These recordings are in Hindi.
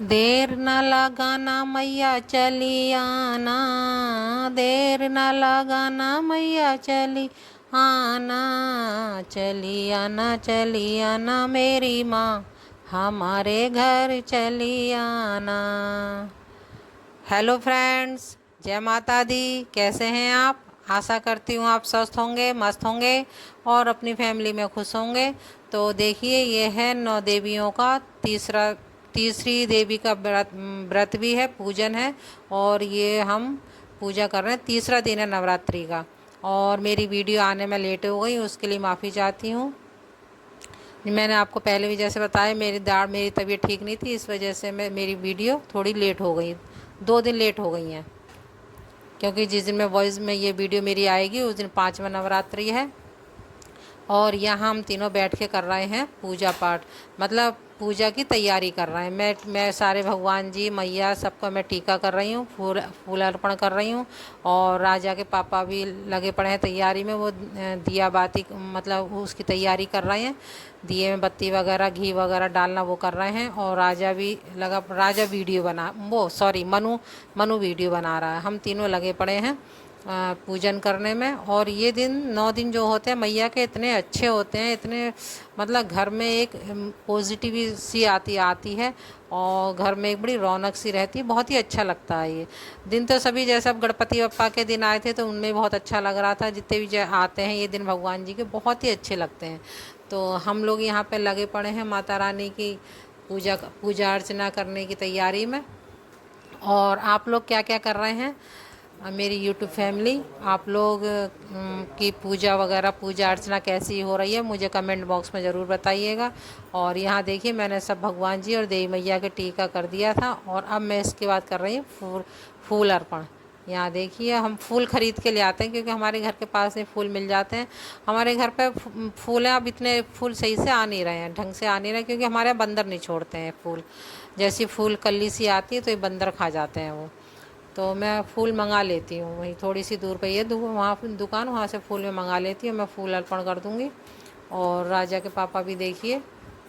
देर न लगाना मैया चली आना, देर न लगाना मैया चली आना, चली आना मेरी माँ, हमारे घर चली आना। हेलो फ्रेंड्स, जय माता दी। कैसे हैं आप? आशा करती हूँ आप स्वस्थ होंगे, मस्त होंगे और अपनी फैमिली में खुश होंगे। तो देखिए, ये है नौ देवियों का तीसरी देवी का व्रत भी है, पूजन है। और ये हम पूजा कर रहे हैं, तीसरा दिन है नवरात्रि का। और मेरी वीडियो आने में लेट हो गई, उसके लिए माफ़ी चाहती हूँ। मैंने आपको पहले भी जैसे बताया, मेरी तबीयत ठीक नहीं थी, इस वजह से मेरी वीडियो थोड़ी लेट हो गई, 2 दिन लेट हो गई हैं। क्योंकि जिस दिन में ये वीडियो मेरी आएगी उस दिन 5वां नवरात्रि है। और यहाँ हम तीनों बैठ के कर रहे हैं पूजा पाठ, मतलब पूजा की तैयारी कर रहे हैं। मैं सारे भगवान जी मैया सबका मैं टीका कर रही हूँ, फूल अर्पण कर रही हूँ। और राजा के पापा भी लगे पड़े हैं तैयारी में, वो दिया बाती मतलब उसकी तैयारी कर रहे हैं, दिए में बत्ती वगैरह घी वगैरह डालना वो कर रहे हैं। और राजा वीडियो बना वो सॉरी मनु वीडियो बना रहा है। हम तीनों लगे पड़े हैं पूजन करने में। और ये दिन 9 दिन जो होते हैं मैया के, इतने अच्छे होते हैं, इतने मतलब घर में एक पॉजिटिव सी आती है और घर में एक बड़ी रौनक सी रहती है। बहुत ही अच्छा लगता है ये दिन। तो सभी जैसे अब गणपति बप्पा के दिन आए थे तो उनमें बहुत अच्छा लग रहा था, जितने भी आते हैं ये दिन भगवान जी के बहुत ही अच्छे लगते हैं। तो हम लोग यहाँ पे लगे पड़े हैं माता रानी की पूजा अर्चना करने की तैयारी में। और आप लोग क्या क्या कर रहे हैं? मेरी यूट्यूब फैमिली, आप लोग की पूजा अर्चना कैसी हो रही है, मुझे कमेंट बॉक्स में ज़रूर बताइएगा। और यहाँ देखिए, मैंने सब भगवान जी और देवी मैया के टीका कर दिया था। और अब मैं इसके बाद कर रही हूँ फूल अर्पण। यहाँ देखिए, हम फूल ख़रीद के ले आते हैं क्योंकि हमारे घर के पास ही फूल मिल जाते हैं। हमारे घर पे फूल हैं, अब इतने फूल सही से आ नहीं रहे हैं, ढंग से आ नहीं रहे, क्योंकि हमारे यहाँ बंदर नहीं छोड़ते हैं फूल। जैसी फूल कल्ली सी आती है तो ये बंदर खा जाते हैं वो। तो मैं फूल मंगा लेती हूँ, वहीं थोड़ी सी दूर पे ये वहाँ दुकान, वहाँ से फूल मैं मंगा लेती हूँ, मैं फूल अर्पण कर दूँगी। और राजा के पापा भी देखिए,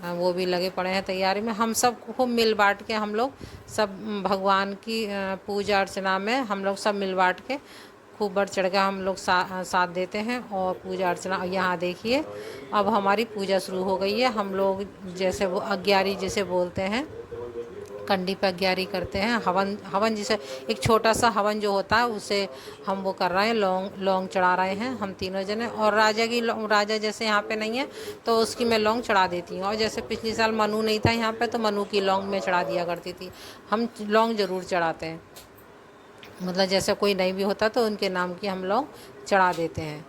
वो भी लगे पड़े हैं तैयारी में। हम सब खूब मिल बाँट के, हम लोग सब भगवान की पूजा अर्चना में हम लोग सब मिल बाँट के खूब बढ़ चढ़ के हम लोग साथ देते हैं और पूजा अर्चना। यहाँ देखिए, अब हमारी पूजा शुरू हो गई है। हम लोग जैसे वो अग्यारी जिसे बोलते हैं, कंडी पे अग्यारी करते हैं, हवन हवन जिसे एक छोटा सा हवन जो होता है उसे हम वो कर रहे हैं, लौंग चढ़ा रहे हैं हम तीनों जने। और राजा जैसे यहाँ पे नहीं है तो उसकी मैं लौंग चढ़ा देती हूँ। और जैसे पिछले साल मनु नहीं था यहाँ पे तो मनु की लौंग मैं चढ़ा दिया करती थी। हम लौंग ज़रूर चढ़ाते हैं, मतलब जैसे कोई नहीं भी होता तो उनके नाम की हम लोग चढ़ा देते हैं।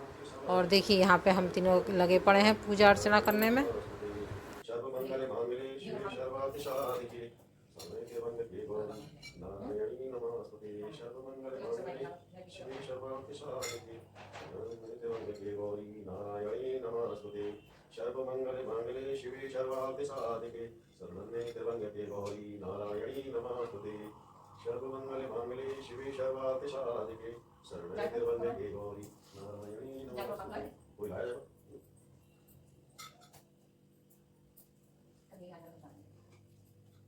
और देखिए, यहाँ पे हम तीनों लगे पड़े हैं पूजा अर्चना करने में। सर्वमंगल मांगल्ये शिवे सर्वार्थ साधिके सर्वैके वन्दे नारायणी नमोस्तुते। सर्वमंगल मांगल्ये शिवे सर्वार्थ साधिके सर्वैके वन्दे नारायणी नमोस्तुते। सर्वमंगल मांगल्ये शिवे सर्वार्थ साधिके सर्वैके वन्दे नारायणी नमोस्तुते। सर्वमंगल मांगल्ये शिवे सर्वार्थ साधिके सर्वैके वन्दे नारायणी नमोस्तुते। कोई लाया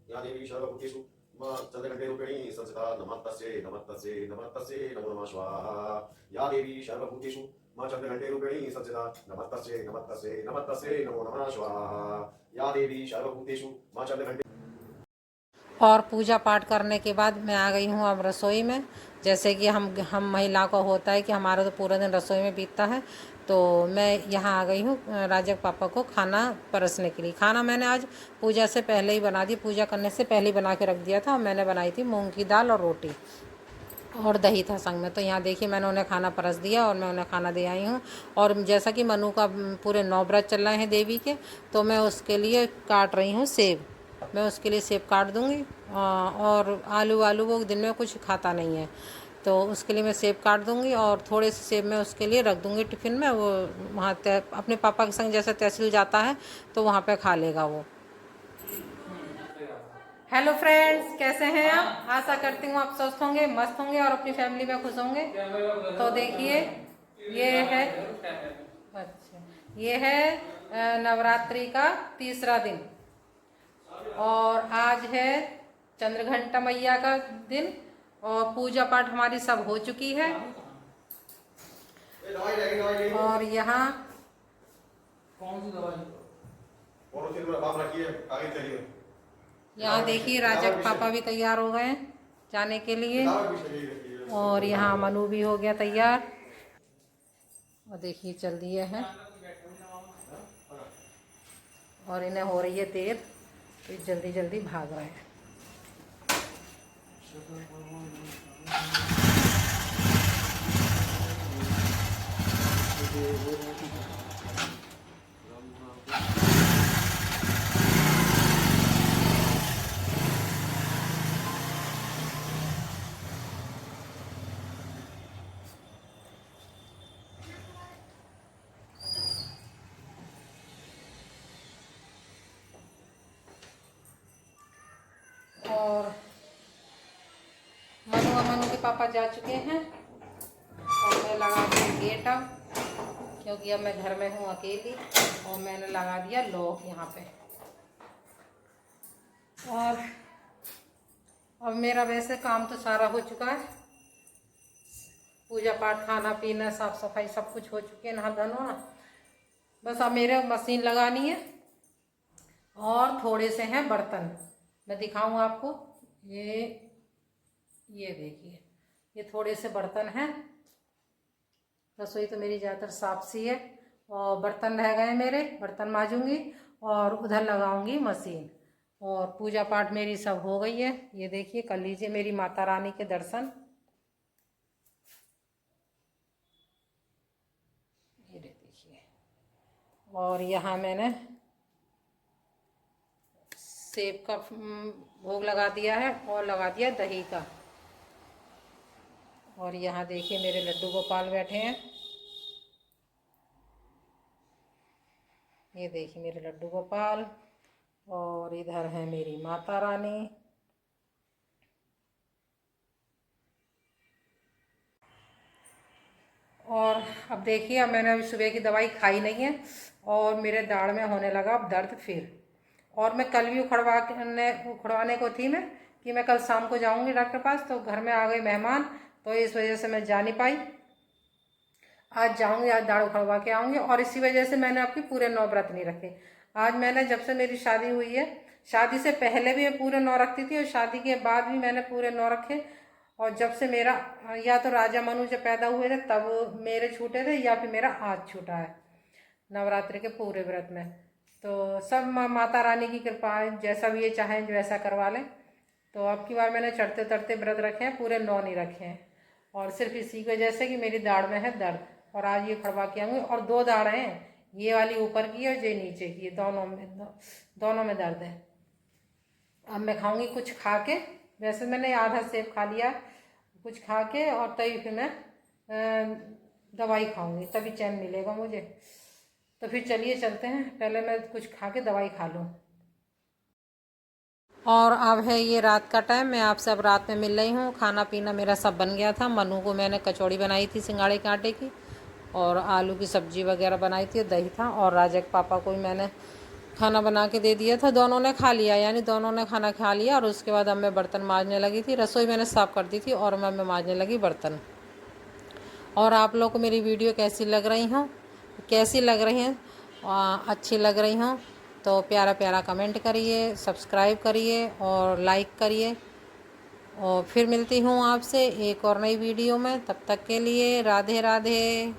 या देवी सर्वभूतेषु मां चंद्रघंटे रूपिणी संस्थिता नमस्तस्यै नमस्तस्यै नमस्तस्यै नमो नमः स्वाहा। या देवी सर्वभूतेषु मां चंद्रघंटे रूपिणी संस्थिता नमस्तस्यै नमस्तस्यै नमस्तस्यै नमो नमः स्वाहा। या देवी सर्वभूतेषु मां चंद्रघंटे। और पूजा पाठ करने के बाद मैं आ गई हूँ अब रसोई में। जैसे कि हम महिला को होता है कि हमारा तो पूरा दिन रसोई में बीतता है, तो मैं यहाँ आ गई हूँ राजा के पापा को खाना परसने के लिए। खाना मैंने आज पूजा से पहले ही बना दी, पूजा करने से पहले ही बना के रख दिया था। और मैंने बनाई थी मूंग की दाल और रोटी और दही था संग में। तो यहाँ देखिए, मैंने उन्हें खाना परस दिया और मैं उन्हें खाना दे आई हूँ। और जैसा कि मनु का पूरे 9 व्रत चल रहे हैं देवी के, तो मैं उसके लिए काट रही हूँ सेब। मैं उसके लिए सेब काट दूँगी। और आलू वो दिन में कुछ खाता नहीं है, तो उसके लिए मैं सेब काट दूँगी। और थोड़े से सेब मैं उसके लिए रख दूँगी टिफ़िन में। वो वहाँ अपने पापा के संग जैसे तहसील जाता है तो वहाँ पे खा लेगा वो। हेलो फ्रेंड्स, कैसे हैं आप? आशा करती हूँ आप स्वस्थ होंगे, मस्त होंगे और अपनी फैमिली में खुश होंगे। तो देखिए, ये है अच्छा, ये है नवरात्रि का तीसरा दिन। और आज है चंद्रघंटा मैया का दिन और पूजा पाठ हमारी सब हो चुकी है। और यहाँ कौन सी दवाई? यहाँ देखिए राजक पापा भी तैयार हो गए जाने के लिए। और यहाँ मनु भी हो गया तैयार और देखिए चल दिए हैं और इन्हें हो रही है देर तो जल्दी जल्दी भाग रहे हैं। और मनु के पापा जा चुके हैं और मैं लगा दिया गेट अब, क्योंकि अब मैं घर में हूँ अकेली और मैंने लगा दिया लॉक यहाँ पे। और अब मेरा वैसे काम तो सारा हो चुका है, पूजा पाठ खाना पीना साफ सफाई सब कुछ हो चुके हैं, नहा धोना। बस अब मेरे मशीन लगानी है और थोड़े से हैं बर्तन, मैं दिखाऊं आपको। ये देखिए ये थोड़े से बर्तन हैं। रसोई तो मेरी ज़्यादातर साफ सी है और बर्तन रह गए मेरे, बर्तन माजूंगी और उधर लगाऊंगी मशीन। और पूजा पाठ मेरी सब हो गई है। ये देखिए कर लीजिए मेरी माता रानी के दर्शन। ये देखिए और यहाँ मैंने सेब का भोग लगा दिया है और लगा दिया दही का। और यहाँ देखिए मेरे लड्डू गोपाल बैठे हैं, ये देखिए मेरे लड्डू गोपाल। और इधर है मेरी माता रानी। और अब देखिए अब मैंने अभी सुबह की दवाई खाई नहीं है और मेरे दाढ़ में होने लगा अब दर्द फिर। और मैं कल भी उखड़वाने को थी मैं कि मैं कल शाम को जाऊंगी डॉक्टर पास, तो घर में आ गए मेहमान तो इस वजह से मैं जा नहीं पाई। आज जाऊंगी, आज दाढ़ उखड़वा के आऊँगी। और इसी वजह से मैंने आपके पूरे 9 व्रत नहीं रखे। आज मैंने जब से मेरी शादी हुई है, शादी से पहले भी मैं पूरे 9 रखती थी और शादी के बाद भी मैंने पूरे 9 रखे। और जब से मेरा या तो राजा मनु जब पैदा हुए थे तब मेरे छूटे थे या फिर मेरा आज छूटा है नवरात्रि के पूरे व्रत में। तो सब माता रानी की कृपा है, जैसा भी ये चाहें जो ऐसा करवा लें। तो अब की बार मैंने चढ़ते चढ़ते व्रत रखे हैं, पूरे 9 नहीं रखे हैं। और सिर्फ इसी की वजह से कि मेरी दाढ़ में है दर्द और आज ये खड़वा के आऊँगी। और 2 दाढ़ हैं, ये वाली ऊपर की और ये नीचे की, दोनों में दर्द है। अब मैं खाऊंगी कुछ खा के, वैसे मैंने आधा सेब खा लिया, कुछ खा के और तभी फिर मैं दवाई खाऊंगी, तभी चैन मिलेगा मुझे। तो फिर चलिए चलते हैं, पहले मैं कुछ खा के दवाई खा लूँ। और अब है ये रात का टाइम, मैं आपसे अब रात में मिल रही हूँ। खाना पीना मेरा सब बन गया था। मनु को मैंने कचौड़ी बनाई थी सिंगाड़े के आटे की और आलू की सब्जी वगैरह बनाई थी, दही था। और राजक पापा को भी मैंने खाना बना के दे दिया था, दोनों ने खा लिया, यानी दोनों ने खाना खा लिया। और उसके बाद अब मैं बर्तन मांजने लगी थी, रसोई मैंने साफ़ कर दी थी और मैं मांजने लगी बर्तन। और आप लोग को मेरी वीडियो कैसी लग रही हैं, अच्छी लग रही हों तो प्यारा प्यारा कमेंट करिए, सब्सक्राइब करिए और लाइक करिए। और फिर मिलती हूँ आपसे एक और नई वीडियो में, तब तक के लिए राधे राधे।